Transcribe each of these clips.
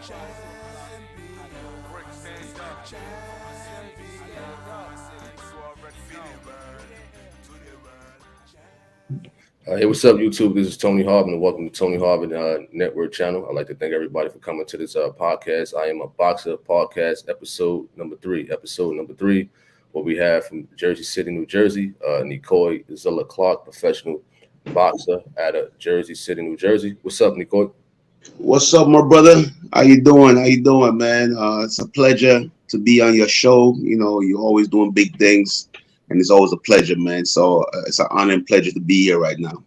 Hey, what's up, YouTube? This is Tony Harvin, and welcome to Tony Harvin Network channel. I'd like to thank everybody for coming to this podcast. I am a boxer podcast, episode number three. What we have from Jersey City, New Jersey, Nicoy, Zilla, Clarke, professional boxer out of Jersey City, New Jersey. What's up, Nicoy? What's up, my brother? How you doing? Man? It's a pleasure to be on your show. You know, you're always doing big things, and it's always a pleasure, man. So it's an honor and pleasure to be here right now.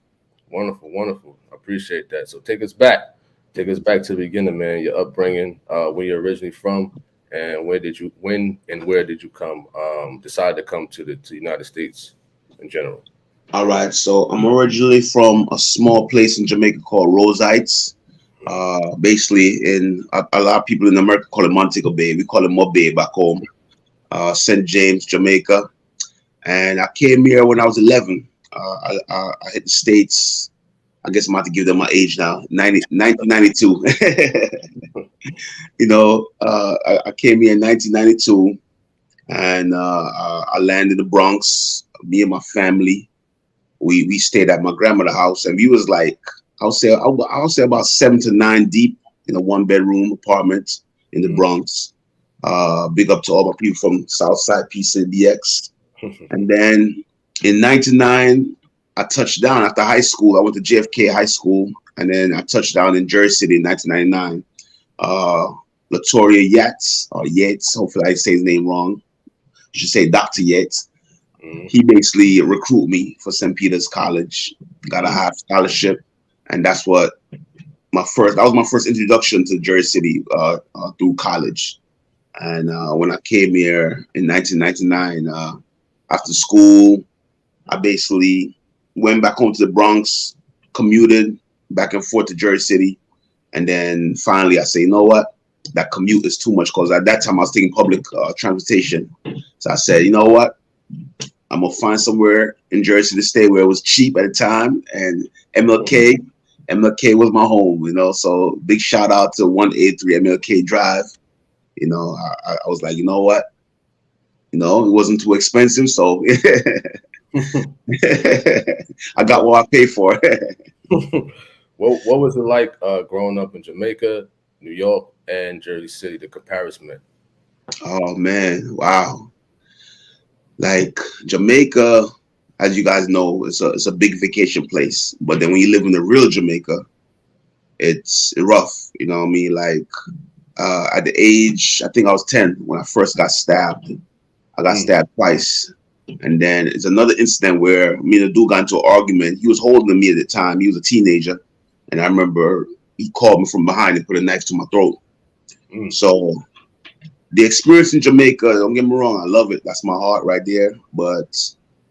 Wonderful. I appreciate that. So take us back to the beginning, man. Your upbringing, where you're originally from, and when and where did you come? Decide to come to the United States in general. All right. So I'm originally from a small place in Jamaica called Rose Heights. Basically, in a lot of people in America call it Montego Bay. We call it Mo Bay back home. St. James, Jamaica. And I came here when I was 11. I hit the States. I guess I'm about to give them my age now. 1992. I came here in 1992, and I landed in the Bronx. Me and my family, we stayed at my grandmother's house, and we was like, I'll say about 7 to 9 deep in a 1-bedroom apartment in the Bronx. Big up to all my people from Southside PCBX. And then in 99, I touched down after high school. I went to JFK High School, and then I touched down in Jersey City in 1999. Latoria Yates, hopefully I say his name wrong. You should say Dr. Yates. He basically recruited me for St. Peter's College, got a half scholarship, and that was my first introduction to Jersey City through college. And when I came here in 1999, after school, I basically went back home to the Bronx, commuted back and forth to Jersey City. And then finally I say, you know what? That commute is too much, because at that time I was taking public transportation. So I said, you know what? I'm going to find somewhere in Jersey City to stay where it was cheap at the time. And MLK was my home, So big shout out to 183 MLK Drive. I was like, you know what? It wasn't too expensive, so I got what I paid for. What was it like growing up in Jamaica, New York, and Jersey City? The comparison. Oh man, wow! Like Jamaica, as you guys know, it's a big vacation place. But then when you live in the real Jamaica, it's rough. You know what I mean? Like at the age, I think I was 10 when I first got stabbed. I got stabbed twice. And then it's another incident where me and a dude got into an argument. He was holding me at the time. He was a teenager. And I remember he called me from behind and put a knife to my throat. So the experience in Jamaica, don't get me wrong, I love it. That's my heart right there. But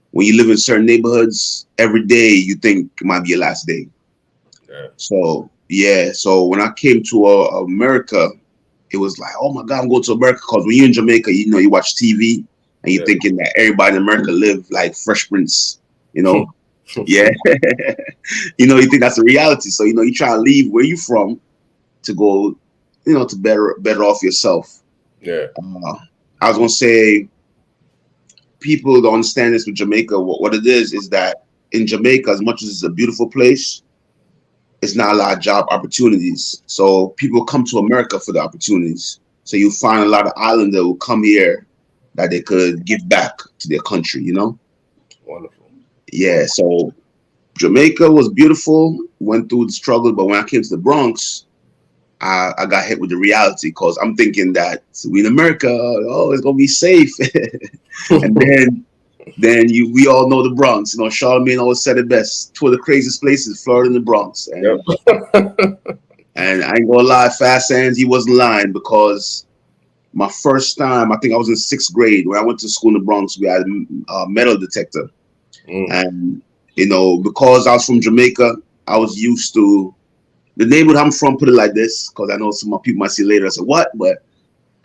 when you live in certain neighborhoods, every day you think it might be your last day. Yeah. So when I came to America, it was like, oh my God, I'm going to America. Because when you're in Jamaica, you watch TV. And you're thinking that everybody in America live like Fresh Prince, Yeah. You think that's a reality. So, you try to leave where you from to go, to better off yourself. Yeah. I was going to say, people don't understand this with Jamaica. What it is that in Jamaica, as much as it's a beautiful place, it's not a lot of job opportunities. So people come to America for the opportunities. So you find a lot of islanders who come here that they could give back to their country, Wonderful. Yeah, so Jamaica was beautiful, went through the struggle, but when I came to the Bronx, I got hit with the reality, because I'm thinking that we in America, it's gonna be safe. And then we all know the Bronx. Charlamagne always said it best. Two of the craziest places, Florida and the Bronx. And, and I ain't gonna lie, Fast Hands, he wasn't lying, because my first time, I think I was in 6th grade, when I went to school in the Bronx, we had a metal detector. And, because I was from Jamaica, I was used to the neighborhood I'm from, put it like this, because I know some of my people might see later. I said, what? But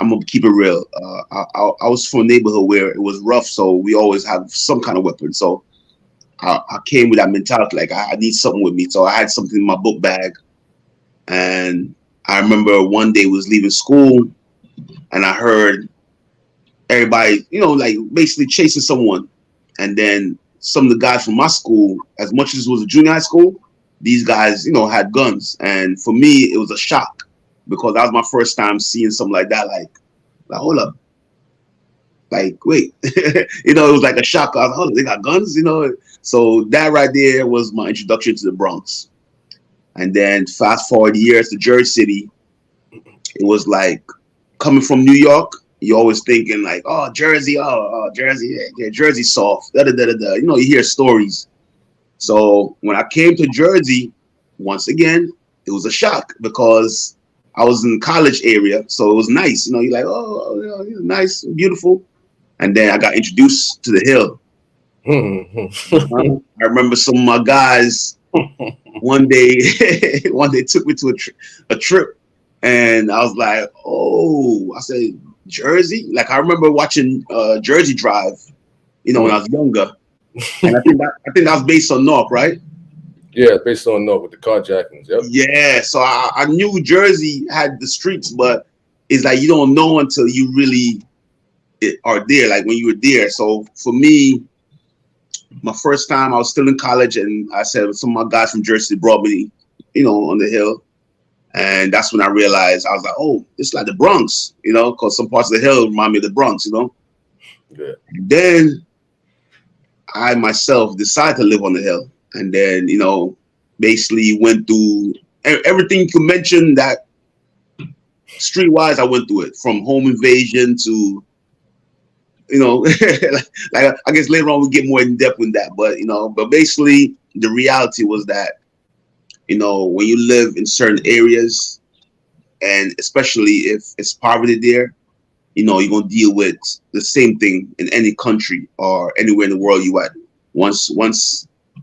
I'm going to keep it real. I was from a neighborhood where it was rough, so we always have some kind of weapon. So I came with that mentality, like I need something with me. So I had something in my book bag, and I remember one day was leaving school, and I heard everybody, like basically chasing someone. And then some of the guys from my school, as much as it was a junior high school, these guys, had guns. And for me, it was a shock because that was my first time seeing something like that. Like hold up. Like, wait, it was like a shock. I was, hold up, they got guns, So that right there was my introduction to the Bronx. And then fast forward years to Jersey City, it was like coming from New York. You're always thinking like, oh, Jersey, Jersey, yeah, Jersey soft, da da da da da. You hear stories. So when I came to Jersey, once again, it was a shock because I was in the college area, so it was nice. You're like, oh, nice, beautiful. And then I got introduced to the hill. I remember some of my guys one day took me to a trip, and I was like, oh, I said, Jersey? Like I remember watching Jersey Drive, when I was younger. And I think that was based on North, right? Yeah, based on North with the carjackings. Yep. Yeah, so I knew Jersey had the streets, but it's like you don't know until you really are there, like when you were there. So for me, my first time I was still in college, and I said some of my guys from Jersey brought me, on the hill. And that's when I realized, I was like, oh, it's like the Bronx, because some parts of the hill remind me of the Bronx, Yeah. Then I myself decided to live on the hill. And then, basically went through everything you can mention that streetwise, I went through it, from home invasion to, like I guess later on we get more in depth with that. But basically the reality was that, when you live in certain areas, and especially if it's poverty there, you're going to deal with the same thing in any country or anywhere in the world you at. Once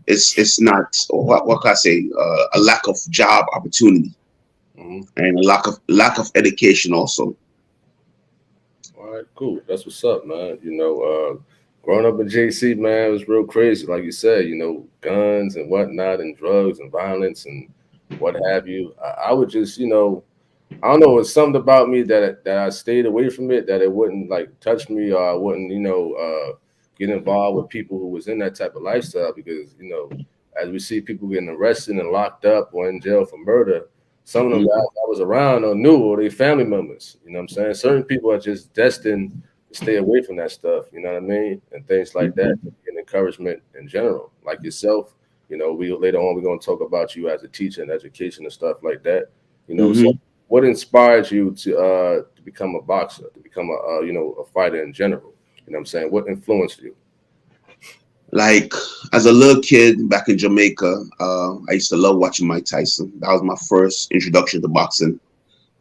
it's not, what can I say, a lack of job opportunity, and a lack of education also. All right, cool. That's what's up, man. Growing up in JC, man, it was real crazy. Like you said, guns and whatnot, and drugs and violence and what have you. I would just, I don't know, it's something about me that I stayed away from it, that it wouldn't like touch me, or I wouldn't, get involved with people who was in that type of lifestyle, because, as we see people getting arrested and locked up or in jail for murder, some of them guys I was around or knew, or they family members. You know what I'm saying? Certain people are just destined to stay away from that stuff. You know what I mean? And things like that, and encouragement in general. Like yourself, we later on we're gonna talk about you as a teacher and education and stuff like that. So what inspired you to become a boxer, to become a fighter in general? You know what I'm saying? What influenced you? Like as a little kid back in Jamaica, I used to love watching Mike Tyson. That was my first introduction to boxing.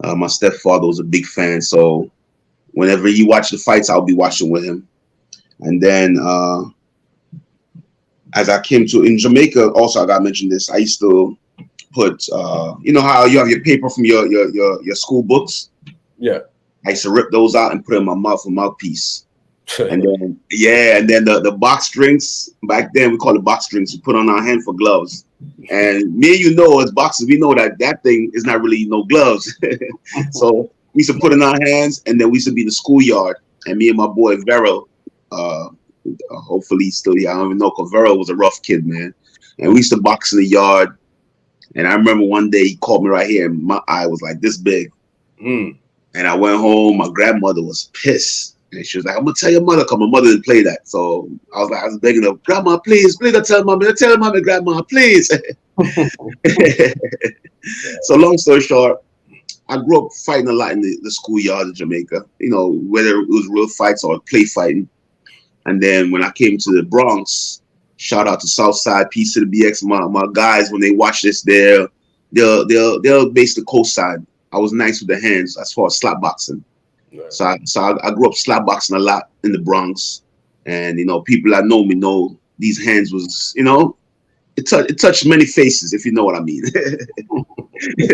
My stepfather was a big fan, so whenever he watched the fights, I'll be watching with him. And then as I came to in Jamaica, also I got to mention this. I used to put, how you have your paper from your school books. Yeah, I used to rip those out and put it in my mouth for mouthpiece. And then the box drinks, back then we call it box drinks, we put on our hand for gloves. And me and as boxers, we know that thing is not really no gloves. So we used to put in our hands, and then we used to be in the schoolyard. And me and my boy Vero, hopefully he's still here, I don't even know, because Vero was a rough kid, man. And we used to box in the yard. And I remember one day he called me right here, and my eye was like this big. And I went home, my grandmother was pissed. And she was like, I'm going to tell your mother, because my mother didn't play that. So I was begging her, Grandma, please tell mommy, Grandma, please. So long story short, I grew up fighting a lot in the schoolyard of Jamaica, whether it was real fights or play fighting. And then when I came to the Bronx, shout out to Southside, peace to the BX, my guys, when they watch this, they'll base the co-side. I was nice with the hands as far as slap boxing. Right. So I grew up slap boxing a lot in the Bronx, and people that know me know these hands was it touched many faces, if you know what I mean.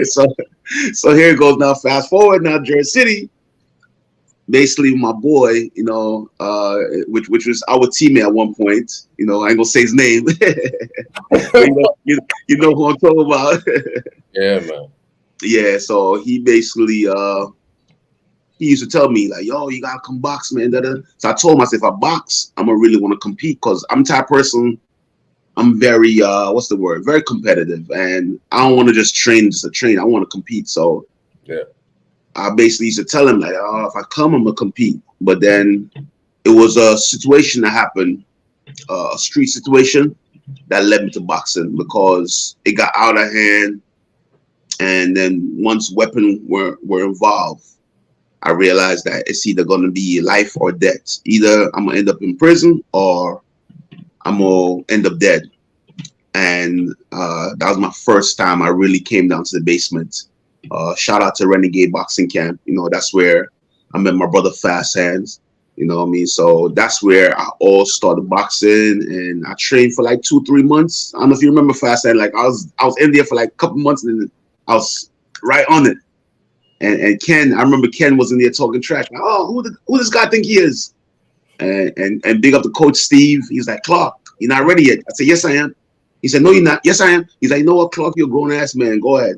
so here it goes now. Fast forward now, Jersey City. Basically, my boy, which was our teammate at one point. I ain't gonna say his name. you know who I'm talking about. Yeah, man. Yeah, so he basically he used to tell me like, "Yo, you gotta come box, man." Da-da. So I told him, I said, if I box, I'm gonna really want to compete because I'm the type of person. I'm very what's the word? Very competitive, and I don't want to just train just to train. I want to compete. So Yeah. I basically used to tell him like, "Oh, if I come, I'm gonna compete." But then it was a situation that happened, a street situation that led me to boxing because it got out of hand, and then once weapons were involved, I realized that it's either gonna be life or death. Either I'm gonna end up in prison or I'm gonna end up dead. And that was my first time I really came down to the basement. Shout out to Renegade Boxing Camp. You know, that's where I met my brother Fast Hands. You know what I mean? So that's where I all started boxing, and I trained for like 2, 3 months. I don't know if you remember Fast Hands. Like I was in there for like a couple months, and then I was right on it. And Ken, I remember Ken was in there talking trash. Like, oh, who this guy think he is? And big up to Coach Steve. He's like, Clarke, you're not ready yet. I said, yes, I am. He said, no, you're not. Yes, I am. He's like, you know what, Clarke, you're a grown ass man. Go ahead.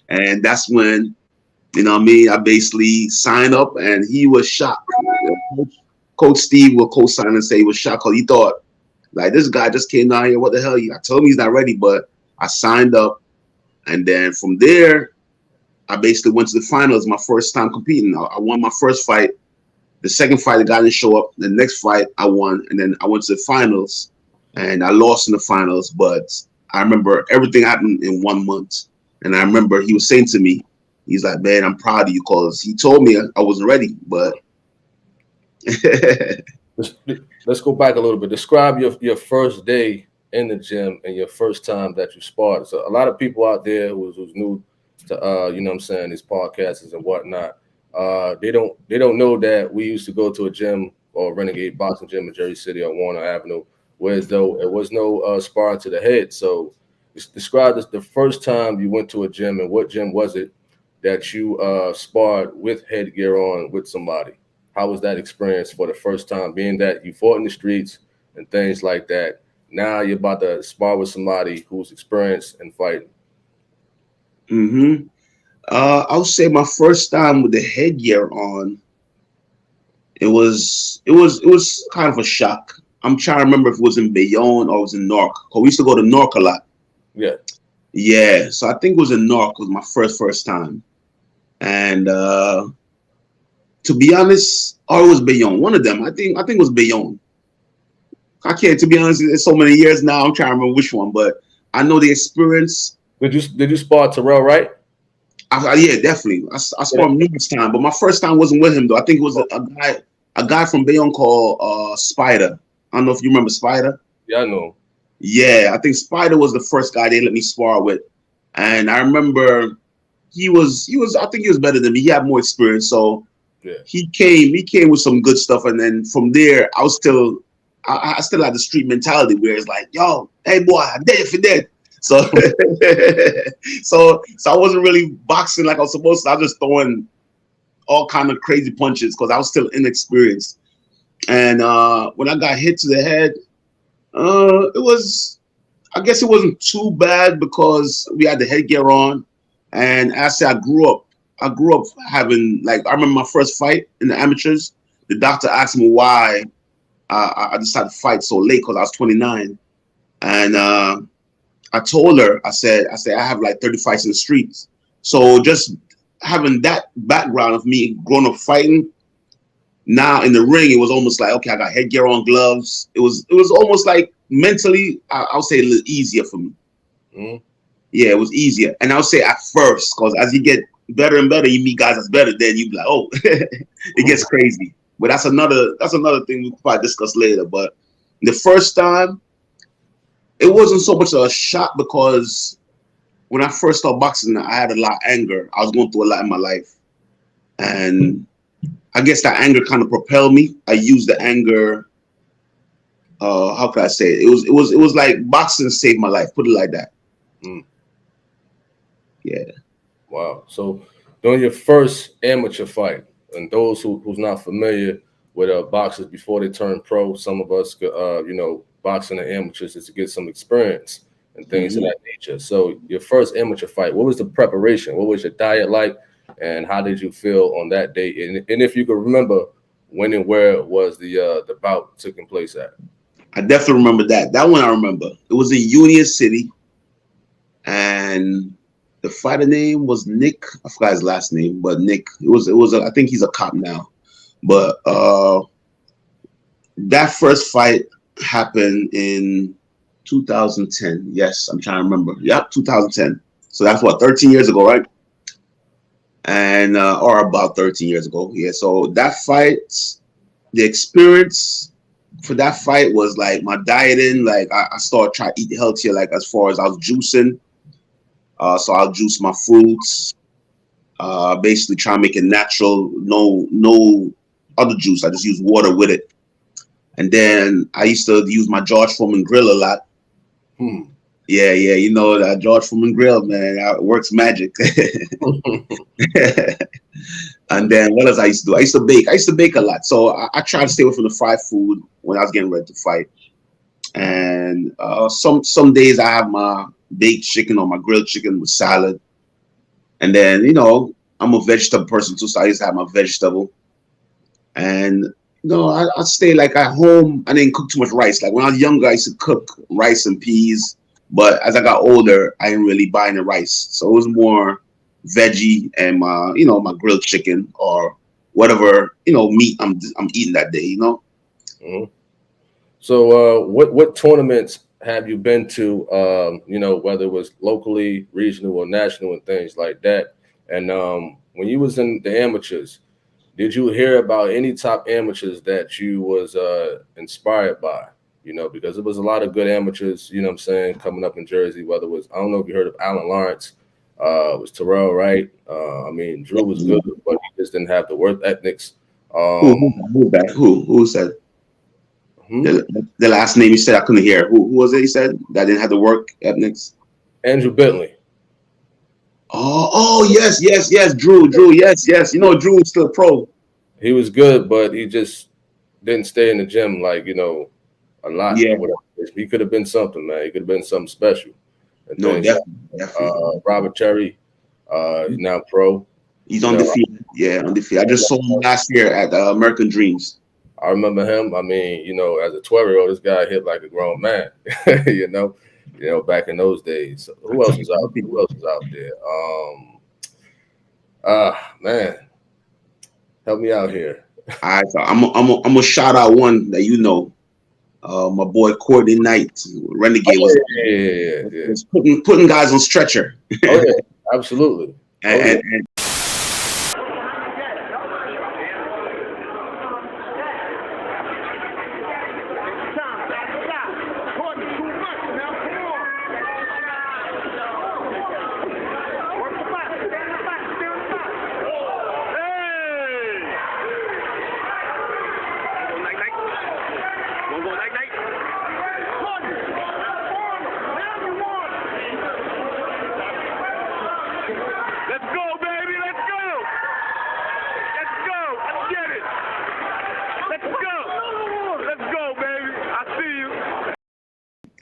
And that's when, you know what I mean, I basically signed up, and he was shocked. Coach Steve will co-sign and say he was shocked because he thought, like, this guy just came down here. What the hell? I told him he's not ready, but I signed up. And then from there, I basically went to the finals, my first time competing. I won my first fight. The second fight, the guy didn't show up. The next fight, I won. And then I went to the finals, and I lost in the finals. But I remember everything happened in 1 month. And I remember he was saying to me, he's like, man, I'm proud of you because he told me I wasn't ready. But Let's go back a little bit. Describe your first day in the gym and your first time that you sparred. So a lot of people out there who's new to you know what I'm saying, these podcasts and whatnot, they don't know that we used to go to a gym or Renegade Boxing Gym in Jersey City on Warner Avenue, whereas though it was no sparring to the head. So describe this the first time you went to a gym, and what gym was it that you sparred with headgear on with somebody? How was that experience for the first time, being that you fought in the streets and things like that? Now you're about to spar with somebody who's experienced in fighting. mm-hmm. I would say my first time with the headgear on, it was kind of a shock. I'm trying to remember if it was in Bayonne or it was in Newark. 'Cause we used to go to Newark a lot. Yeah. Yeah, so I think it was in Newark was my first time. And to be honest, or it was Bayonne. One of them. I think it was Bayonne. I can't, to be honest, it's so many years now. I'm trying to remember which one, but I know the experience. Did you spar Terrell Wright? Yeah, definitely. I saw him numerous times, but my first time wasn't with him though. I think it was a guy from Bayonne called Spider. I don't know if you remember Spider. Yeah, I know. Yeah, I think Spider was the first guy they let me spar with, and I remember he was. I think he was better than me. He had more experience, so Yeah. he came with some good stuff, and then from there I was still I still had the street mentality where it's like, yo, hey boy, I did it for dead. So so I wasn't really boxing like I was supposed to. I was just throwing all kind of crazy punches because I was still inexperienced. And when I got hit to the head, it was, I guess it wasn't too bad because we had the headgear on. And as I grew up having, like, I remember my first fight in the amateurs. The doctor asked me why I decided to fight so late because I was 29. And I told her, I have like 30 fights in the streets. So just having that background of me growing up fighting, now in the ring, it was almost like, okay, I got headgear on, gloves. It was almost like mentally, I would say a little easier for me. Mm-hmm. Yeah, it was easier. And I would say at first, because as you get better and better, you meet guys that's better, then you be like, oh, it gets crazy. But that's another thing we'll probably discuss later. But the first time, it wasn't so much a shock because when I first started boxing, I had a lot of anger. I was going through a lot in my life. And I guess that anger kind of propelled me. I used the anger. How could I say it? It was like boxing saved my life. Put it like that. Mm. Yeah. Wow. So during your first amateur fight, and those who's not familiar with boxers before they turn pro, some of us, boxing the amateurs is to get some experience. and things of that nature. So your first amateur fight, what was the preparation? What was your diet like? And how did you feel on that day? And if you could remember when and where was the bout taking place at? I definitely remember that. That one I remember. It was in Union City, and the fighter name was Nick. I forgot his last name, but Nick. I think he's a cop now. But that first fight happened in 2010. Yes, I'm trying to remember. Yep, 2010. So that's what, 13 years ago, right? And or about 13 years ago. Yeah. So that fight, the experience for that fight was like my dieting. Like I started trying to eat healthier. Like as far as I was juicing, so I'll juice my fruits. Basically try to make it natural. No other juice. I just use water with it. And then I used to use my George Foreman grill a lot. Yeah, you know that George Foreman grill, man, that works magic. And then what else I used to do? I used to bake. I used to bake a lot. So I tried to stay away from the fried food when I was getting ready to fight. And some days I have my baked chicken or my grilled chicken with salad. And then, you know, I'm a vegetable person too, so I used to have my vegetable. And you know, I stay like at home. I didn't cook too much rice. Like when I was younger, I used to cook rice and peas. But as I got older, I didn't really buy any rice. So it was more veggie and my grilled chicken or whatever, meat I'm eating that day, Mm-hmm. So what tournaments have you been to, whether it was locally, regional, or national and things like that? And when you was in the amateurs, did you hear about any top amateurs that you was inspired by? Because there was a lot of good amateurs, you know what I'm saying, coming up in Jersey, whether it was, I don't know if you heard of Alan Lawrence, it was Terrell Wright. Drew was good, but he just didn't have the work ethics. Who said? The last name you said I couldn't hear. Who was it? He said that didn't have the work ethics. Andrew Bentley. Oh yes. Drew. Yes. Drew was still pro. He was good, but he just didn't stay in the gym like a lot. Yeah. He could have been something, man. He could have been something special. No, definitely. Robert Cherry, he's now pro. He's undefeated. Undefeated. I just saw him last year at American Dreams. I remember him. As a 12-year-old, this guy hit like a grown man. Back in those days. Who else was out there? Man, help me out here. All right, so I'm gonna shout out one that my boy Courtney Knight, Renegade, was putting guys on stretcher. Oh yeah, absolutely.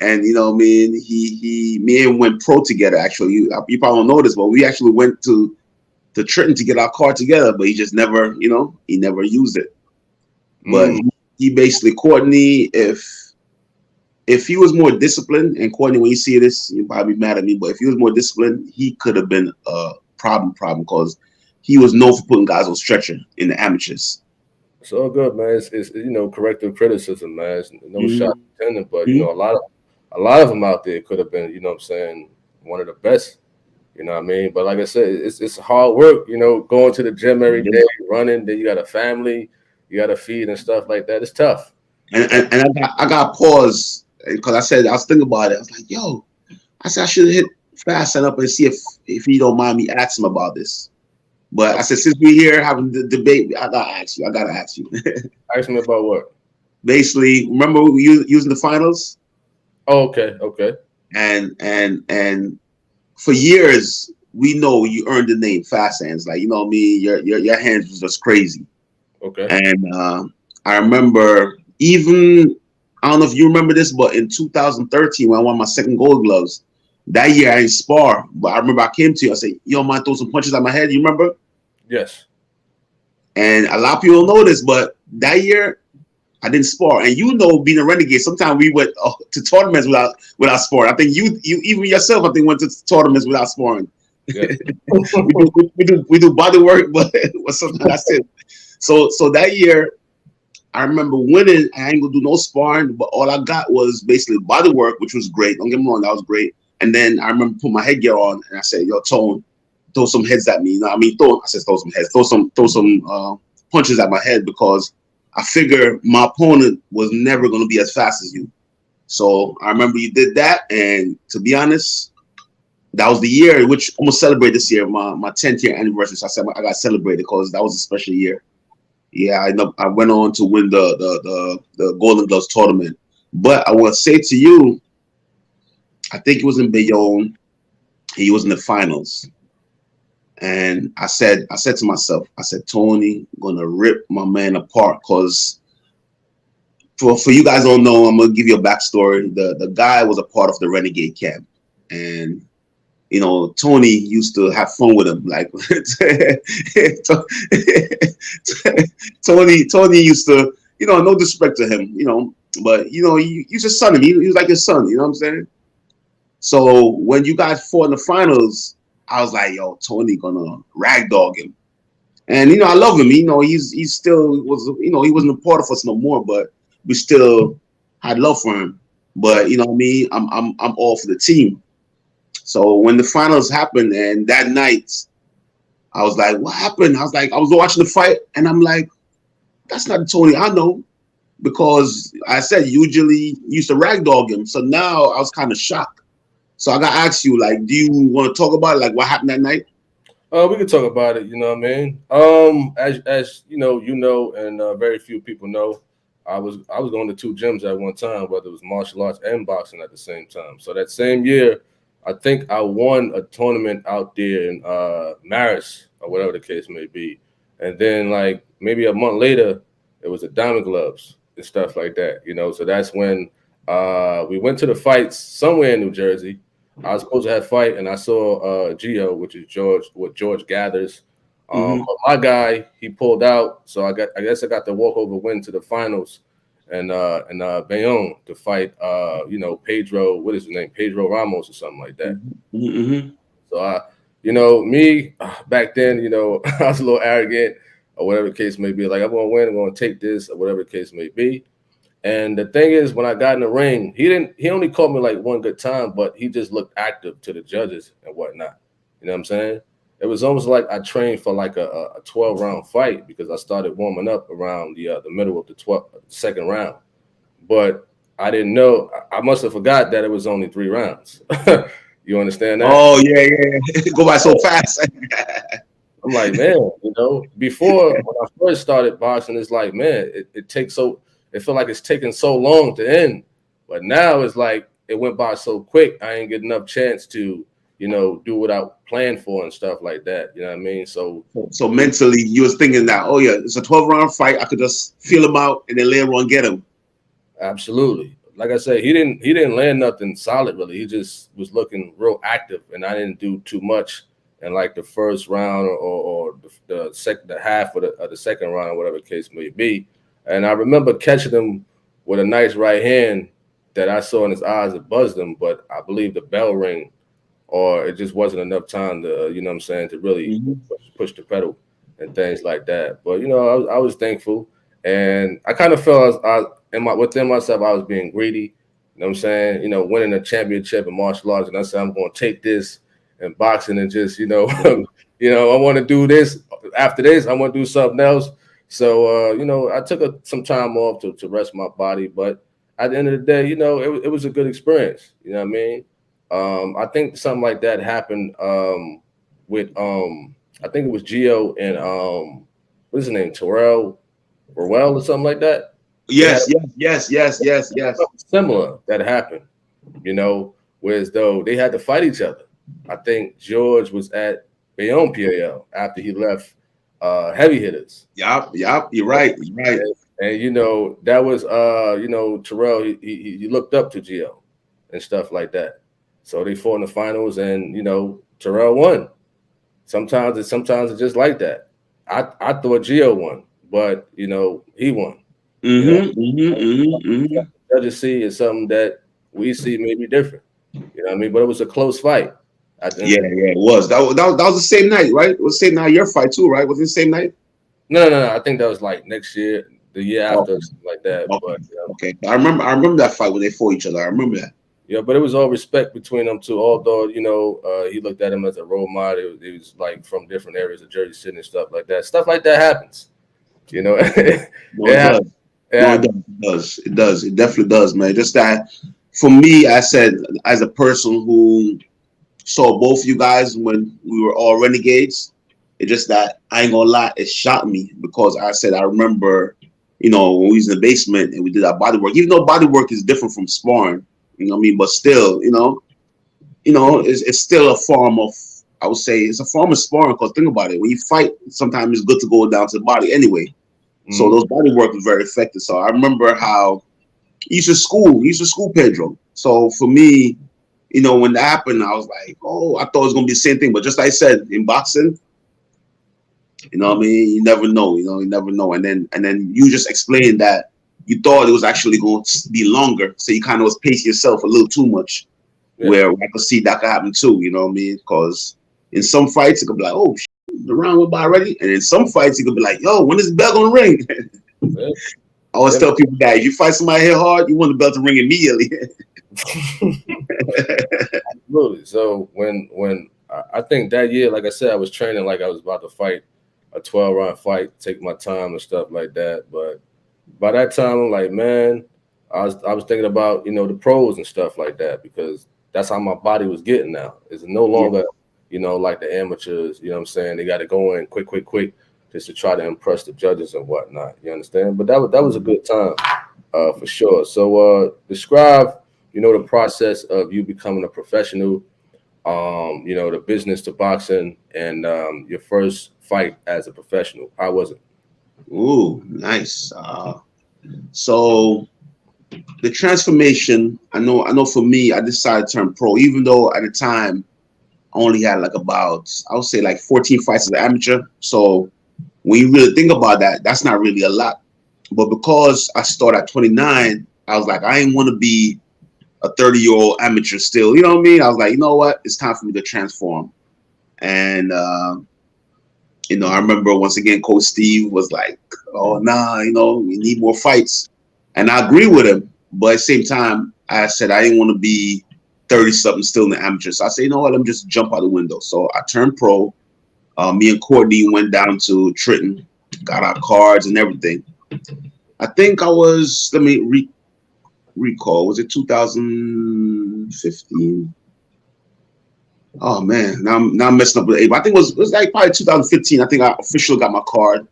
And me and him went pro together. Actually, you probably don't know this, but we actually went to Trenton to get our car together. But he just never, he never used it. But he basically, Courtney, if he was more disciplined, and Courtney, when you see this, you'll probably be mad at me. But if he was more disciplined, he could have been a problem because he was known for putting guys on stretcher in the amateurs. It's all good, man. It's corrective criticism, man. It's no shot intended, but a lot of them out there could have been, one of the best. You know what I mean? But like I said, it's hard work, going to the gym every day, running, then you got a family, you got to feed and stuff like that. It's tough. And I got pause because I was thinking about it. I was like, I should hit Fast up and see if he don't mind me asking him about this. But I said, since we're here having the debate, I gotta ask you. Ask me about what? Basically, remember we were using the finals? Oh, okay. And for years, we know you earned the name Fast Hands. Like, your hands was just crazy. Okay. And I remember I don't know if you remember this, but in 2013, when I won my second Gold Gloves, that year I didn't spar. But I remember I came to you. I said, "You don't mind throw some punches at my head?" You remember? Yes. And a lot of people don't know this, but that year I didn't spar. And you know, being a renegade, sometimes we went to tournaments without sparring. I think you even yourself, I think, went to tournaments without sparring. Yeah. we do body work, but sometimes that's it. So that year, I remember winning. I ain't gonna do no sparring, but all I got was basically body work, which was great. Don't get me wrong, that was great. And then I remember putting my headgear on, and I said, "Yo, Tone, throw some heads at me." You know, what I mean, I said, "Throw some heads, throw some punches at my head," because I figure my opponent was never gonna be as fast as you. So I remember you did that, and to be honest, that was the year which I'm gonna celebrate this year, my 10th year anniversary. So I said I got celebrated because that was a special year. Yeah, I went on to win the Golden Gloves tournament. But I will say to you, I think it was in Bayonne. He was in the finals. And I said to myself, I said, Tony, I'm gonna rip my man apart. Cause for you guys don't know, I'm gonna give you a backstory. The guy was a part of the Renegade camp. And you know, Tony used to have fun with him. Like Tony used to, you know, no disrespect to him, you know, but you know, he's his son. He was like his son, you know what I'm saying? So when you guys fought in the finals, I was like, yo, Tony gonna ragdog him. And you know, I love him. You know, he's still was, you know, he wasn't a part of us no more, but we still had love for him. But you know what I mean? I'm all for the team. So when the finals happened, and that night, I was like, what happened? I was like, I was watching the fight, and I'm like, that's not the Tony I know. Because I said usually used to ragdog him. So now I was kind of shocked. So I got to ask you, like, do you want to talk about it? Like what happened that night? We could talk about it, you know what I mean? As you know, and very few people know, I was going to two gyms at one time, whether it was martial arts and boxing at the same time. So that same year, I think I won a tournament out there in Maris or whatever the case may be. And then like maybe a month later, it was the Diamond Gloves and stuff like that, you know. So that's when we went to the fights somewhere in New Jersey. I was supposed to have a fight, and I saw Gio, which is George Gathers. But my guy, he pulled out, so I guess I got the walkover win to the finals, and Bayonne to fight Pedro, what is his name, Pedro Ramos or something like that. Mm-hmm. So me back then, you know, I was a little arrogant or whatever the case may be. Like I'm gonna win, I'm gonna take this or whatever the case may be. And the thing is, when I got in the ring, he only caught me like one good time, but he just looked active to the judges and whatnot. You know what I'm saying? It was almost like I trained for like a 12-round fight because I started warming up around the middle of the second round. But I didn't know. I must have forgot that it was only 3 rounds. You understand that? Oh yeah. Go by so fast. I'm like, man, you know, before when I first started boxing, it's like, man, it felt like it's taking so long to end. But now it's like it went by so quick, I ain't get enough chance to, you know, do what I planned for and stuff like that. You know what I mean? So mentally you was thinking that, oh yeah, it's a 12-round fight. I could just feel him out and then later on get him. absolutely. Like I said, he didn't land nothing solid really. He just was looking real active, and I didn't do too much in like the first round or the half of the second round or whatever the case may be. And I remember catching him with a nice right hand that I saw in his eyes that buzzed him, but I believe the bell ring or it just wasn't enough time to, you know what I'm saying, to really push the pedal and things like that. But, you know, I was thankful. And I kind of felt within myself, I was being greedy. You know what I'm saying? You know, winning a championship in martial arts. And I said, I'm going to take this in boxing and just, you know, I want to do this. After this, I want to do something else. So, I took some time off to rest my body. But at the end of the day, you know, it was a good experience. You know what I mean? I think something like that happened with I think it was Gio and what's his name, Terrell or something like that. Yes. Similar that happened, you know, whereas though they had to fight each other. I think George was at Bayonne PAL after he left Heavy Hitters. Yup. You're right. And that was Terrell. He looked up to Gio and stuff like that. So they fought in the finals, and Terrell won. Sometimes it's just like that. I thought Gio won, but he won. You know, judges see is something that we see maybe different. You know what I mean? But it was a close fight at the end Yeah, of the day. yeah, it was. That was the same night, right? It was the same night your fight too, right? Was it the same night? No. I think that was like next year, the year after, Okay, something like that. okay, But okay. I remember that fight when they fought each other. I remember that. but it was all respect between them two. Although he looked at him as a role model. He was like from different areas of Jersey City and stuff like that. Stuff like that happens. It No, it does. happens. It No, it happens. does. It does. It does. It definitely does, man. Just that for me, I said as a person who saw both you guys when we were all renegades. It's just that I ain't gonna lie, it shocked me because I said I remember, when we was in the basement and we did our body work. Even though body work is different from sparring, you know what I mean. But still, it's still a form of. I would say it's a form of sparring because think about it. When you fight, sometimes it's good to go down to the body anyway. So Mhm. those body work was very effective. So I remember how he used to school Pedro. So for me, when that happened, I was like, oh, I thought it was gonna be the same thing. But just like I said, in boxing, what I mean, you never know, you never know. And then you just explained that you thought it was actually going to be longer, so you kind of was pacing yourself a little too much. Yeah. Where I could see that could happen too, you know what I mean? Because in some fights it could be like, oh, the round went by already, and in some fights it could be like, yo, when is the bell gonna ring? Yeah. I always Yeah. tell people that if you fight somebody hit hard, you want the bell to ring immediately. Absolutely. So when I think that year, like I said, I was training like I was about to fight a 12-round fight, take my time and stuff like that. But by that time, I'm like, man, I was thinking about the pros and stuff like that because that's how my body was getting now. It's no Yeah. longer like the amateurs. You know what I'm saying? They got to go in quick, just to try to impress the judges and whatnot. You understand? But that was a good time, for sure. So describe the process of you becoming a professional, the business to boxing, and your first fight as a professional. How was it? Ooh, nice. So the transformation, I know for me, I decided to turn pro, even though at the time I only had like about, I would say like 14 fights as an amateur. So when you really think about that, that's not really a lot. But because I started at 29, I was like, I ain't want to be a 30-year-old amateur still. You know what I mean? I was like, you know what? It's time for me to transform. And, I remember once again, Coach Steve was like, oh, nah, we need more fights. And I agree with him. But at the same time, I said I didn't want to be 30 something still in the amateur. So I said, you know what? Let me just jump out the window. So I turned pro. Me and Courtney went down to Trenton, got our cards and everything. I think I was, let me recall, was it 2015? Oh man, now I'm messing up with age. I think it was like probably 2015. I think I officially got my card.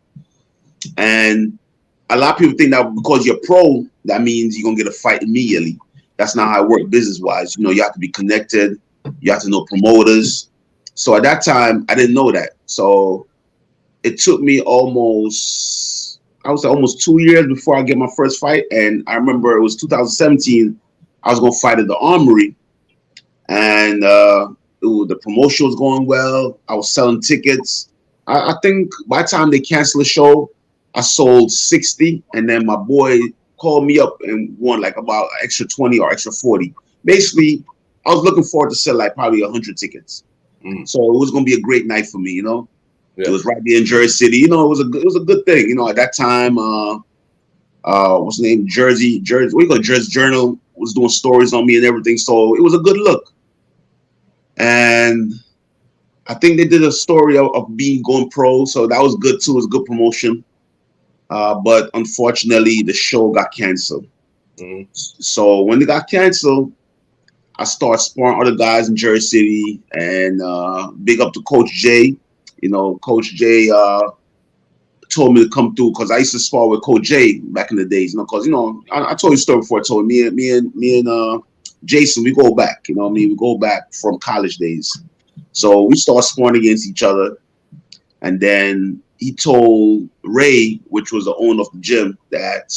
And a lot of people think that because you're pro, that means you're gonna get a fight immediately. That's not how it works business wise. You have to be connected, you have to know promoters. So at that time, I didn't know that. So it took me I would say almost 2 years before I get my first fight. And I remember it was 2017. I was gonna fight at the Armory, and the promotion was going well. I was selling tickets. I think by the time they canceled the show, I sold 60, and then my boy called me up and won like about extra 20 or extra 40. Basically, I was looking forward to sell like probably 100 tickets. Mm, So it was gonna be a great night for me. It yeah. was right there in Jersey City. It was a good thing. At that time, what's the name? Jersey. What do you call it? Jersey Journal was doing stories on me and everything. So it was a good look. And I think they did a story of being going pro, so that was good too. It was good promotion. But unfortunately, the show got canceled. Mm, So when it got canceled, I started sparring other guys in Jersey City, and big up to Coach J. Coach J told me to come through because I used to spar with Coach J back in the days. Because I told you a story before. I told me and Jason, we go back. You know what I mean? We go back from college days. So we start sparring against each other, and then he told Ray, which was the owner of the gym, that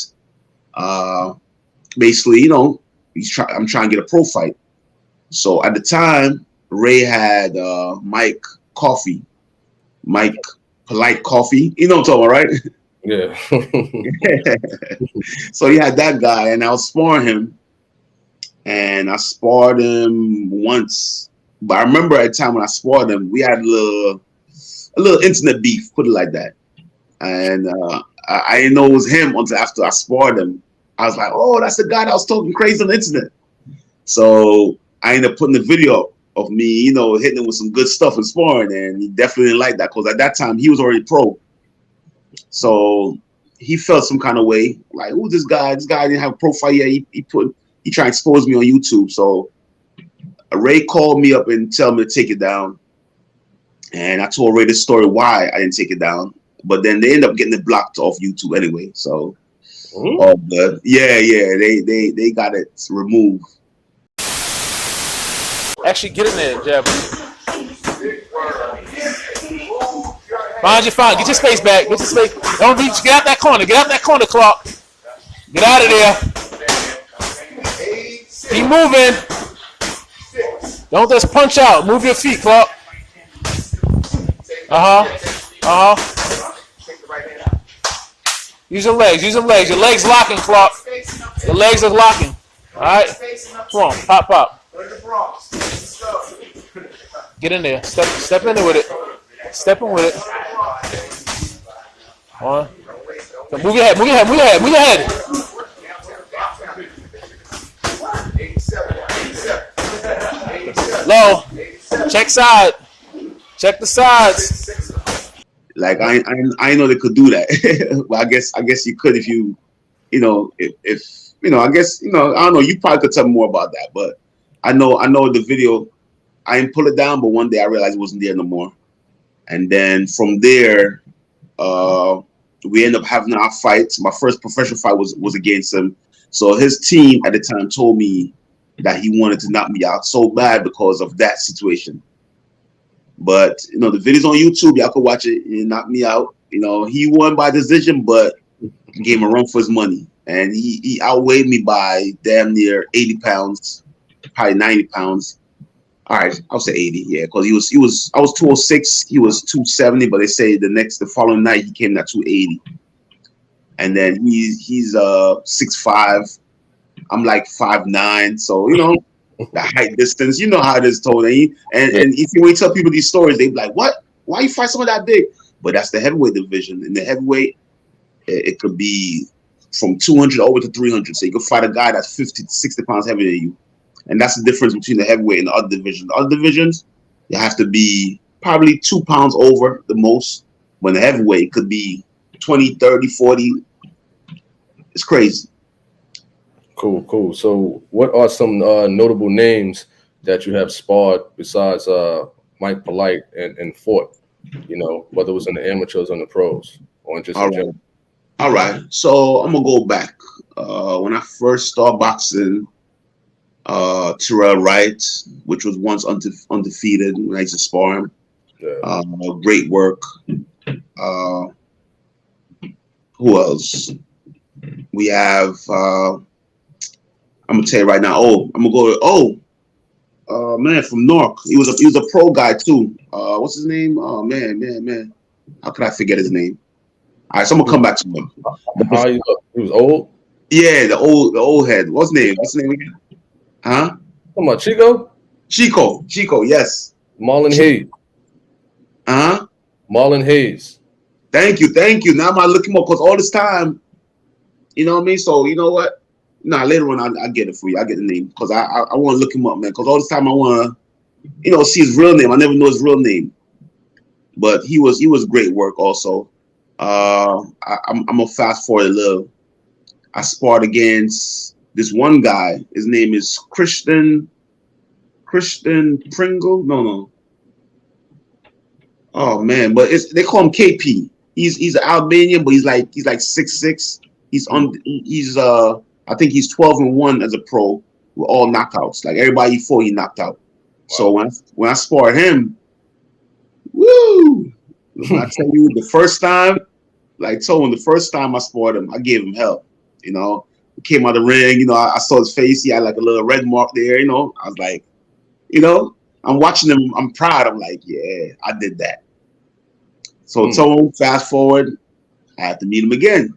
basically, I'm trying to get a pro fight. So at the time, Ray had Mike Polite Coffee. You know what I'm talking about, right? Yeah. So he had that guy, and I was sparring him, and I sparred him once. But I remember at the time when I sparred him, we had a little internet beef, put it like that. And I didn't know it was him until after I sparred him. I was like, oh, that's the guy that was talking crazy on the internet. So I ended up putting the video of me, hitting him with some good stuff and sparring, and he definitely didn't like that because at that time he was already pro. So he felt some kind of way, like, who's this guy? This guy didn't have a profile yet. He tried to expose me on YouTube. So Ray called me up and tell me to take it down. And I told Ray the story why I didn't take it down. But then they ended up getting it blocked off YouTube anyway. So all good. Yeah, they got it removed. Actually, get in there, Jab. Find your fine. Get your space back. Get your space. Don't reach. Get out that corner. Get out that corner, Clarke. Get out of there. Keep moving. Don't just punch out. Move your feet, Clarke. Use your legs. Use your legs. Your legs locking, Clarke. Your legs are locking. All right. Come on. Pop. Get in there. Step in there with it. Step in with it. On. So move your head. Low. Check side. Check the sides. Like I know they could do that, but I guess you could if I guess I don't know. You probably could tell me more about that, but I know the video. I didn't pull it down, but one day I realized it wasn't there no more, and then from there, we ended up having our fights. My first professional fight was against him. So his team at the time told me that he wanted to knock me out so bad because of that situation. But the video's on YouTube. Y'all can watch it. He knocked me out. He won by decision, but gave him a run for his money. And he outweighed me by damn near 80 pounds, probably 90 pounds. All right, I'll say 80, yeah, because I was 206, he was 270, but they say the following night he came at 280. And then he's 6'5", I'm like 5'9", so the height distance, you know how it is, Tony. And if you tell people these stories, they be like, what? Why you fight someone that big? But that's the heavyweight division. In the heavyweight, it could be from 200 over to 300. So you could fight a guy that's 50 to 60 pounds heavier than you. And that's the difference between the heavyweight and the other division. The other divisions, you have to be probably 2 pounds over the most. When the heavyweight could be 20, 30, 40. It's crazy. Cool. So what are some notable names that you have sparred besides Mike Polite and fought, whether it was in the amateurs or in the pros or just in general? All right. So I'm going to go back. When I first started boxing, Terrell Wright, which was once undefeated when I used to spar him. Yeah. Great work. Who else? We have, I'm going to tell you right now. I'm going to go to, man, from Nork. He was a pro guy too. What's his name? Oh, man. How could I forget his name? All right, so I'm going to come back to him. He was old? Yeah, the old head. What's his name again? Huh? Come on, Chico, yes. Marlon Hayes. Huh? Marlon Hayes. Thank you. Now I'm looking more because all this time, you know what I mean? So you know what? Nah, later on I'll get it for you. I'll get the name because I want to look him up, man. Because all this time I want to, see his real name. I never know his real name. But he was great work also. I'm gonna fast forward a little. I sparred against this one guy. His name is Christian Pringle. No. Oh man, but they call him KP. He's an Albanian, but he's like 6'6". I think he's 12-1 as a pro with all knockouts. Like everybody he fought, he knocked out. Wow. So when I sparred him, woo! When I tell you the first time, like Tone, the first time I sparred him, I gave him hell. You know, he came out of the ring. You know, I saw his face. He had like a little red mark there. You know, I was like, you know, I'm watching him. I'm proud. I'm like, yeah, I did that. So Tone, fast forward, I had to meet him again.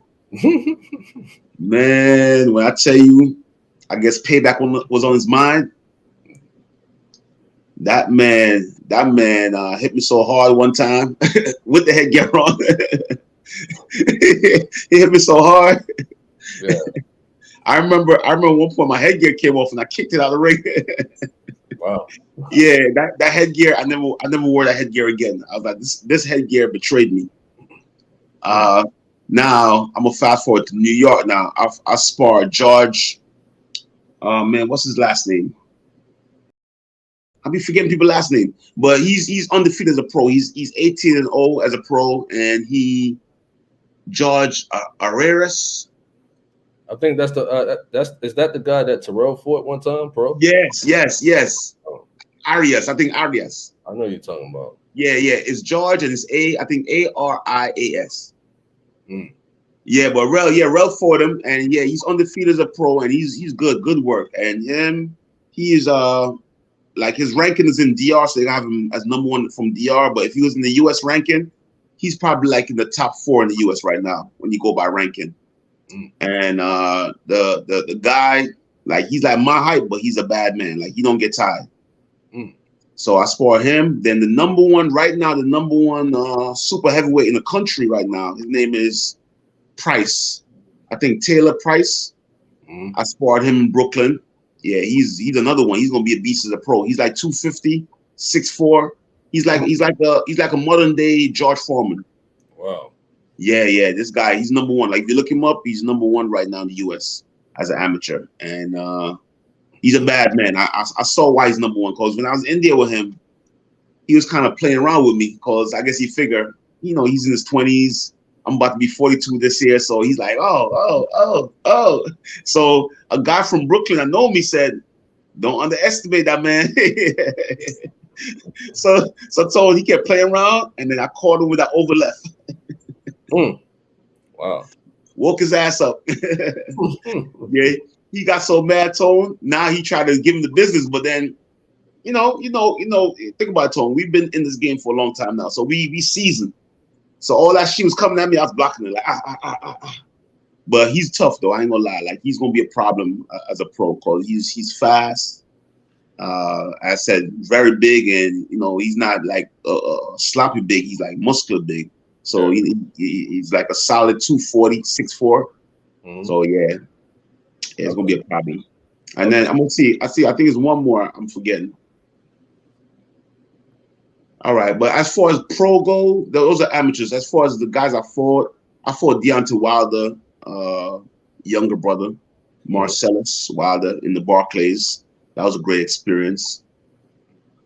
Man, when I tell you, I guess payback was on his mind. That man hit me so hard one time with the headgear on. He hit me so hard. Yeah. I remember one point my headgear came off and I kicked it out of the ring. Wow. Yeah, that headgear, I never wore that headgear again. I was like, this headgear betrayed me. Now I'm gonna fast forward to New York. Now I sparred George. Man, what's his last name? I'll be forgetting people's last name, but he's undefeated as a pro. He's 18-0 as a pro, and George Areras. I think that's is that the guy that Terrell fought one time, pro? Yes. Oh. Arias, I think Arias. I know you're talking about. Yeah. It's George and it's I think Arias. Yeah, but Rel fought him, and yeah, he's undefeated as a pro, and he's good work. And he is like his ranking is in DR, so they have him as number 1 from DR. But if he was in the US ranking, he's probably like in the top 4 in the US right now when you go by ranking. And the guy, like he's like my height, but he's a bad man. Like he don't get tired. So I sparred him. Then the number 1 right now, the number 1 super heavyweight in the country right now, his name is Price. I think Taylor Price. I sparred him in Brooklyn. Yeah, he's another one. He's gonna be a beast as a pro. He's like 250, 6'4". He's like a modern day George Foreman. Wow. Yeah. This guy, he's number 1. Like if you look him up, he's number 1 right now in the US as an amateur. And he's a bad man. I saw why he's number 1, because when I was in there with him, he was kind of playing around with me because I guess he figured, you know, he's in his 20s. I'm about to be 42 this year, so he's like, oh. So a guy from Brooklyn, I know me, said, don't underestimate that man. so told he kept playing around, and then I caught him with that over left. Wow. Woke his ass up. Yeah, he got so mad, Tone. Now he tried to give him the business, but then, you know, think about it, Tone. We've been in this game for a long time now, so we seasoned. So all that shit was coming at me, I was blocking it like But he's tough though. I ain't gonna lie. Like he's gonna be a problem as a pro, because he's fast. I said very big, and you know he's not like sloppy big. He's like muscular big. So he's like a solid 240, 6'4". So yeah, it's gonna be a problem. And then I'm gonna see. I think it's one more I'm forgetting. All right, but as far as pro go, those are amateurs. As far as the guys I fought Deontay Wilder, younger brother, Marcellus Wilder in the Barclays. That was a great experience.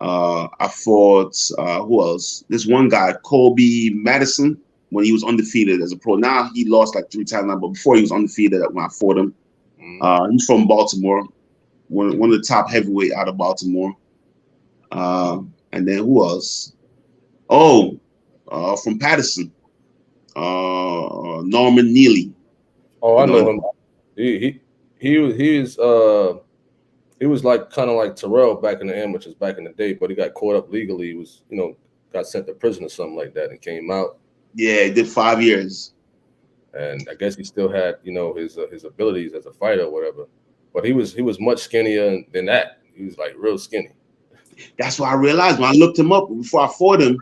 I fought who else? This one guy, Colby Madison, when he was undefeated as a pro. Now he lost like 3 times now, but before he was undefeated when I fought him. He's from Baltimore, one of the top heavyweight out of Baltimore. And then who else? From Patterson, Norman Neely. Oh, I know him. He was like kind of like Terrell back in the amateurs back in the day, but he got caught up legally. He was, got sent to prison or something like that and came out. Yeah, he did 5 years. And I guess he still had, his abilities as a fighter or whatever. But he was much skinnier than that. He was like real skinny. That's what I realized when I looked him up before I fought him.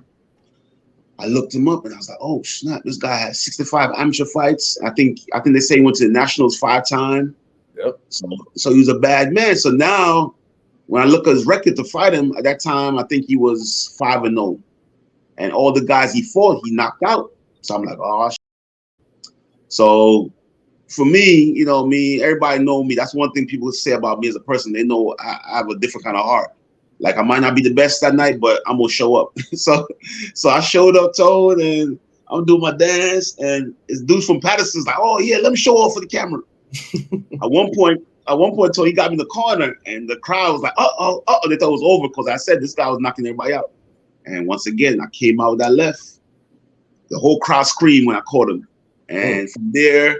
I looked him up and I was like, oh snap, this guy had 65 amateur fights. I think they say he went to the Nationals 5 times. Yep. So he was a bad man. So now when I look at his record to fight him, at that time I think he was 5-0. And all the guys he fought, he knocked out. So I'm like, oh shit. So for me, everybody know me. That's one thing people say about me as a person. They know I have a different kind of heart. Like I might not be the best that night, but I'm gonna show up. so I showed up, Toad, and I'm doing my dance, and this dude from Patterson's like, oh yeah, let me show off for the camera. At one point, Toad, he got me in the corner, and the crowd was like, they thought it was over because I said this guy was knocking everybody out. And once again, I came out with that left, The whole crowd screamed when I caught him. And from there,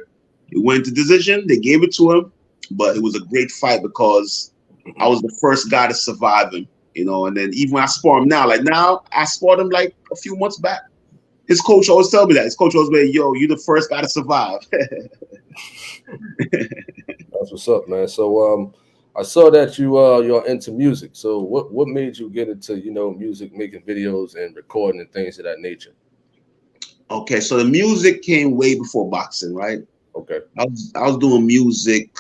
it went to decision. They gave it to him, but it was a great fight because I was the first guy to survive him, you know. And then even when I spar him now, like now, I sparred him like a few months back. His coach always tell me that. His coach always be, yo, you're the first guy to survive. That's what's up, man. So I saw that you're into music. So what made you get into, you know, music, making videos and recording and things of that nature? Okay, so the music came way before boxing, right? Okay. I was doing music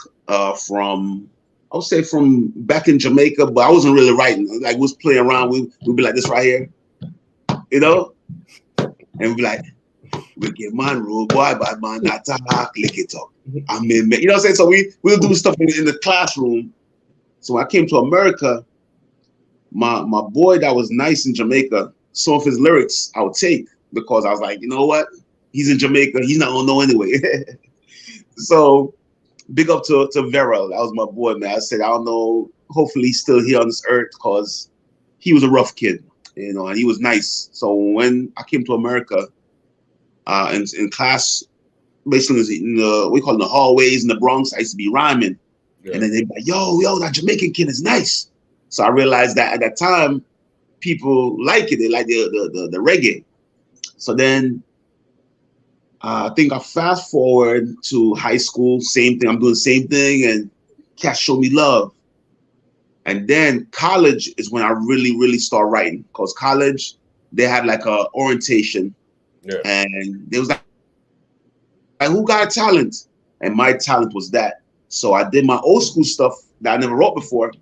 from, I would say from back in Jamaica, but I wasn't really writing. Like we was playing around, we'd be like this right here, you know? And we'd be like, we get man rule, boy, bad man, not talk, lick it up. I mean, you know what I'm saying? So we'll do stuff in the classroom. So when I came to America, my boy that was nice in Jamaica, some of his lyrics I would take because I was like, you know what? He's in Jamaica, he's not gonna know anyway. So big up to Vera. That was my boy, man. I said, I don't know, hopefully he's still here on this earth because he was a rough kid, you know, and he was nice. So when I came to America, in class, basically in the, we call it the hallways in the Bronx, I used to be rhyming. Yeah. And then they'd be like, yo, that Jamaican kid is nice. So I realized that at that time, people like it. They like the reggae. So then I think I fast forward to high school, same thing. I'm doing the same thing, and cats show me love. And then college is when I really, really start writing. Because college, they had like a orientation. Yeah. And there was like, who got a talent? And my talent was that. So I did my old school stuff that I never wrote before.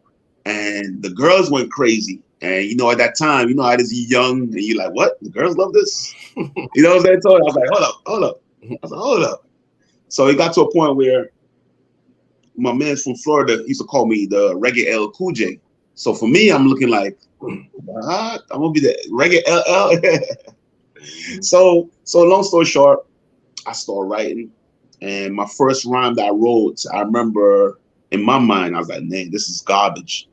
And the girls went crazy. And, you know, at that time, you know, I was young and you're like, what? The girls love this? You know what I'm saying? So I was like, hold up. I was like, hold up. So it got to a point where my man from Florida used to call me the Reggae L Cool J. So for me, I'm looking like, I'm going to be the Reggae LL. So long story short, I started writing. And my first rhyme that I wrote, I remember in my mind, I was like, man, this is garbage.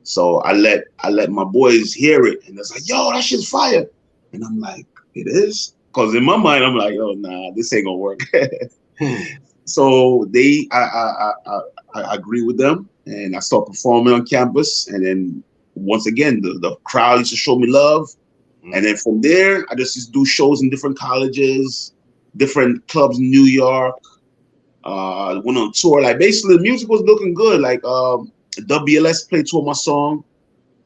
So I let my boys hear it, and it's like, yo, that shit's fire. And I'm like, it is? Because in my mind, I'm like, oh, nah, this ain't gonna work. So I agree with them, and I start performing on campus. And then once again, the crowd used to show me love. And then from there, I just used to do shows in different colleges, different clubs in New York. Went on tour. Like basically, the music was looking good. Like WLS played two of my song,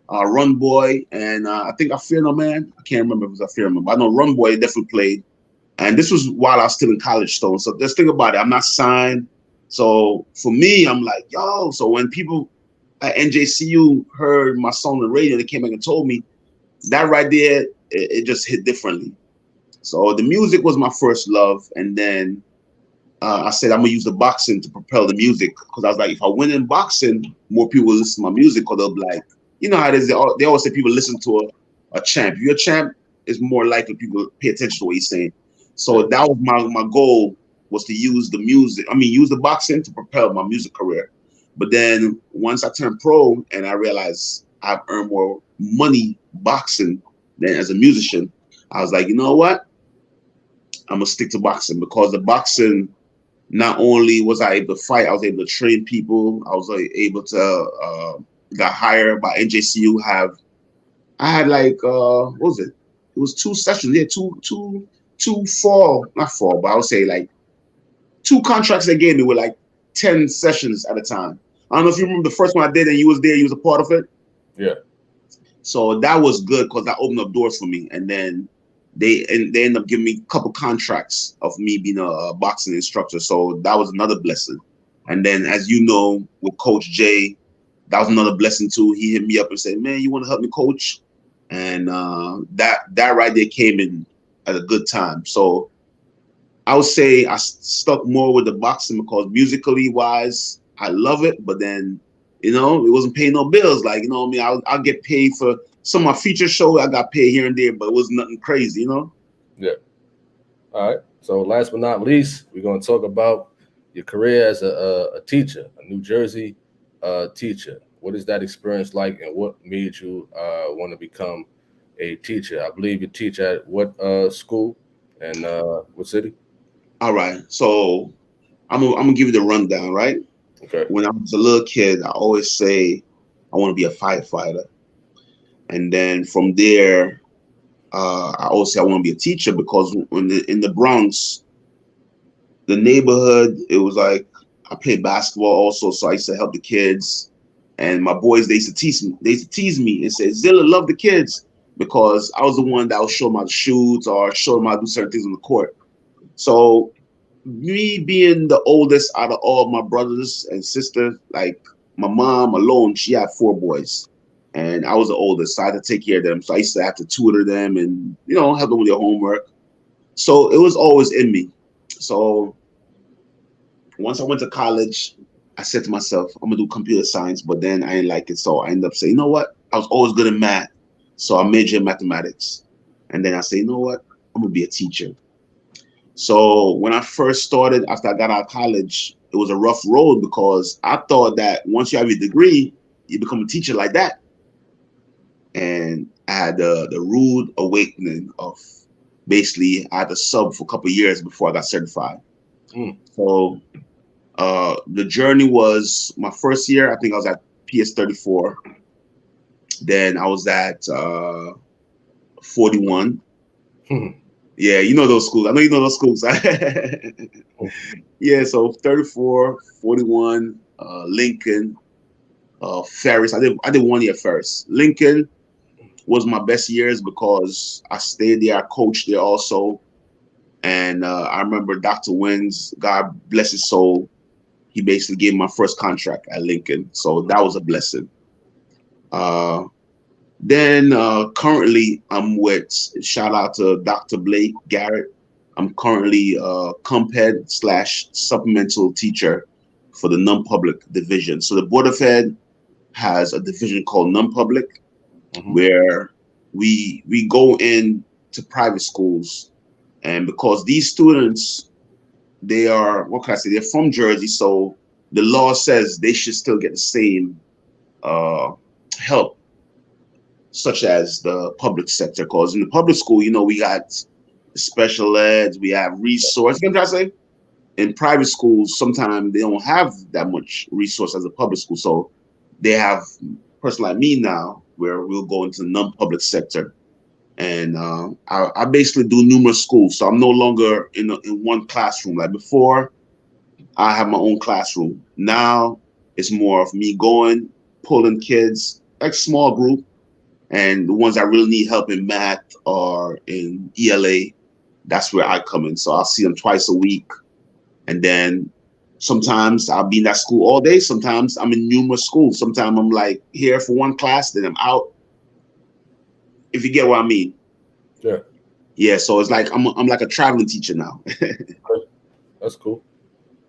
Run Boy, and I think I Fear No Man. I can't remember if it was I Fear No Man, but I know Run Boy definitely played. And this was while I was still in college, Stone. So just think about it. I'm not signed. So for me, I'm like, yo. So when people at NJCU heard my song on the radio, they came back and told me that right there, it just hit differently. So the music was my first love, and then I said I'm gonna use the boxing to propel the music because I was like, if I win in boxing, more people will listen to my music because they'll be like, you know how it is. They always say people listen to a champ. If you're a champ, it's more likely people pay attention to what you're saying. So that was my goal, was to use the music. I mean, use the boxing to propel my music career. But then once I turned pro and I realized I've earned more money boxing than as a musician, I was like, you know what? I'm gonna stick to boxing because the boxing, not only was I able to fight, I was able to train people. I was able to got hired by NJCU. I had like what was it? It was 2 sessions. Yeah, two fall, not fall, but I would say like 2 contracts they gave me with like 10 sessions at a time. I don't know if you remember the first one I did and you was there, you was a part of it. Yeah. So that was good because that opened up doors for me. And then they ended up giving me a couple contracts of me being a boxing instructor. So that was another blessing. And then, as you know, with Coach Jay, that was another blessing too. He hit me up and said, man, you want to help me coach? And that right there came in at a good time. So I would say I stuck more with the boxing because musically wise, I love it. But then, you know, it wasn't paying no bills. Like, you know what I mean? I'll get paid for some of my feature shows. I got paid here and there, but it was nothing crazy, you know? Yeah. All right. So last but not least, we're going to talk about your career as a teacher, a New Jersey teacher. What is that experience like, and what made you want to become a teacher? I believe you teach at what school? And what city? All right. So I'm gonna give you the rundown, right? Okay. When I was a little kid, I always say I want to be a firefighter, and then from there, I always say I want to be a teacher because in the Bronx, the neighborhood, it was like I played basketball also, so I used to help the kids. And my boys, they used to tease me. They used to tease me and say, "Zilla, love the kids," because I was the one that would show them how to shoot or show them how to do certain things on the court. So me being the oldest out of all my brothers and sisters, like my mom alone, she had four boys, and I was the oldest, so I had to take care of them. So I used to have to tutor them and help them with their homework. So it was always in me. So once I went to college, I said to myself, I'm gonna do computer science, but then I didn't like it, so I ended up saying, you know what? I was always good in math, so I majored in mathematics, and then I say, you know what? I'm gonna be a teacher. So when I first started, after I got out of college, it was a rough road because I thought that once you have your degree, you become a teacher like that. And I had the rude awakening of basically I had to sub for a couple of years before I got certified. Mm. So the journey was my first year, I think I was at PS34. Then I was at 41. Hmm. Yeah, you know those schools. I know you know those schools. Yeah, so 34, 41, Lincoln, Ferris. I did 1 year first. Lincoln was my best years because I stayed there, I coached there also. And I remember Dr. Wins, God bless his soul, he basically gave me my first contract at Lincoln. So that was a blessing. Uh, then currently I'm with, shout out to Dr. Blake Garrett. I'm currently comp head slash supplemental teacher for the non-public division. So the Board of Ed has a division called non-public, where we go in to private schools, and because these students, they are, what can I say, they're from Jersey, so the law says they should still get the same uh, help such as the public sector. Because in the public school, we got special eds, we have resources. You know what I'm trying to say? In private schools, sometimes they don't have that much resource as a public school. So they have a person like me now, where we'll go into the non-public sector. And I basically do numerous schools. So I'm no longer in one classroom. Like before, I have my own classroom. Now it's more of me going, pulling kids, like small group, and the ones that really need help in math or in ELA, that's where I come in. So I'll see them twice a week. And then sometimes I'll be in that school all day. Sometimes I'm in numerous schools. Sometimes I'm like here for one class, then I'm out. If you get what I mean. Yeah. Yeah, so it's like I'm like a traveling teacher now. That's cool.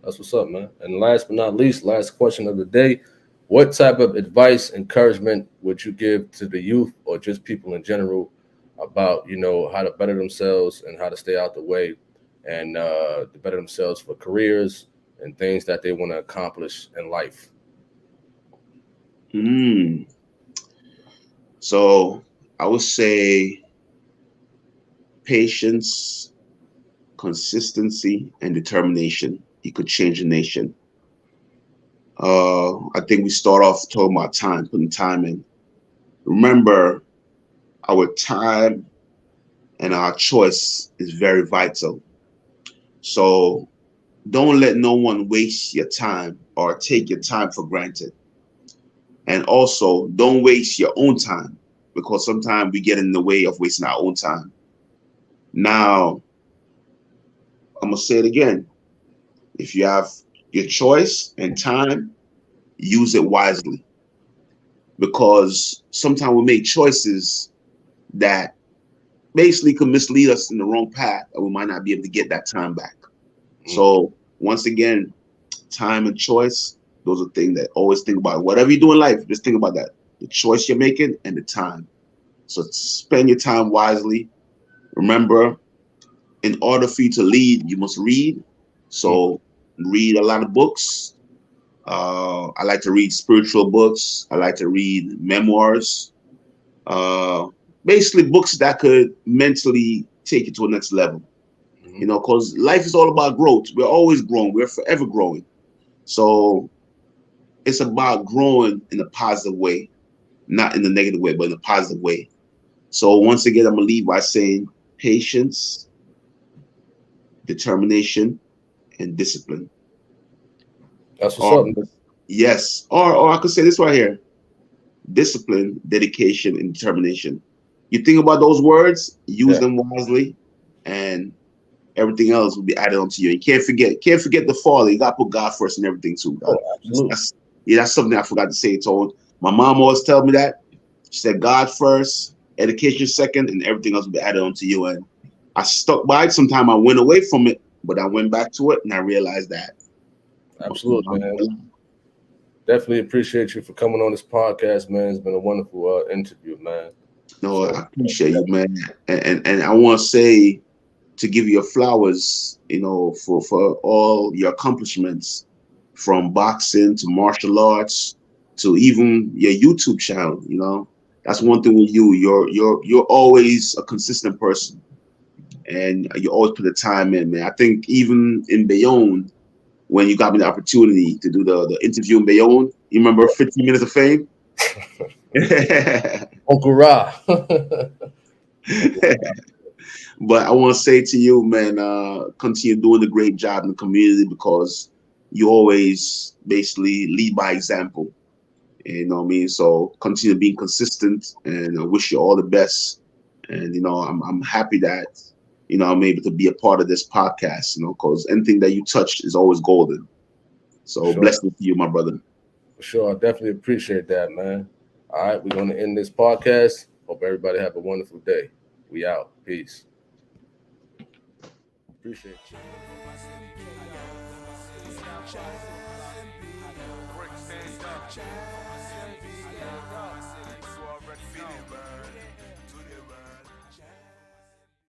That's what's up, man. And last but not least, last question of the day. What type of advice, encouragement would you give to the youth or just people in general about, how to better themselves and how to stay out the way and to better themselves for careers and things that they want to accomplish in life? So I would say patience, consistency, and determination. You could change a nation. I think we start off talking about time, putting time in. Remember, our time and our choice is very vital. So don't let no one waste your time or take your time for granted. And also, don't waste your own time, because sometimes we get in the way of wasting our own time. Now, I'm going to say it again. If you have your choice and time, use it wisely, because sometimes we make choices that basically could mislead us in the wrong path, and we might not be able to get that time back. So once again, time and choice, those are things that always think about. Whatever you do in life, just think about that. The choice you're making and the time. So spend your time wisely. Remember, in order for you to lead, you must read. So read a lot of books. I like to read spiritual books. I like to read memoirs. Basically books that could mentally take you to a next level. You know, because life is all about growth. We're always growing. We're forever growing. So it's about growing in a positive way, not in a negative way, but in a positive way. So once again, I'm gonna leave by saying patience, determination, and discipline. That's what's Or up, man. yes, or I could say this right here: discipline, dedication, and determination. You think about those words, use them wisely, and everything else will be added onto you. You can't forget the Father. You gotta put God first in everything too. Absolutely. That's something I forgot to say. Told my mom always tell me that. She said God first, education second, and everything else will be added onto you. And I stuck by it. Sometimes I went away from it, but I went back to it and I realized that. Absolutely, man. Definitely appreciate you for coming on this podcast, man. It's been a wonderful interview, man. No, I appreciate you, man. And I want to say, to give you your flowers, you know, for all your accomplishments, from boxing to martial arts to even your YouTube channel. You know, that's one thing with you. You're always a consistent person, and you always put the time in, man. I think even in Bayonne, when you got me the opportunity to do the interview in Bayonne, you remember 15 Minutes of Fame? Uncle Ra. But I want to say to you, man, continue doing the great job in the community, because you always basically lead by example. You know what I mean? So continue being consistent, and I wish you all the best. And, you know, I'm happy that, you know, I'm able to be a part of this podcast, you know, because anything that you touch is always golden. So blessings to you, my brother. For sure. I definitely appreciate that, man. All right, we're going to end this podcast. Hope everybody have a wonderful day. We out. Peace. Appreciate you. Stand up. You already know.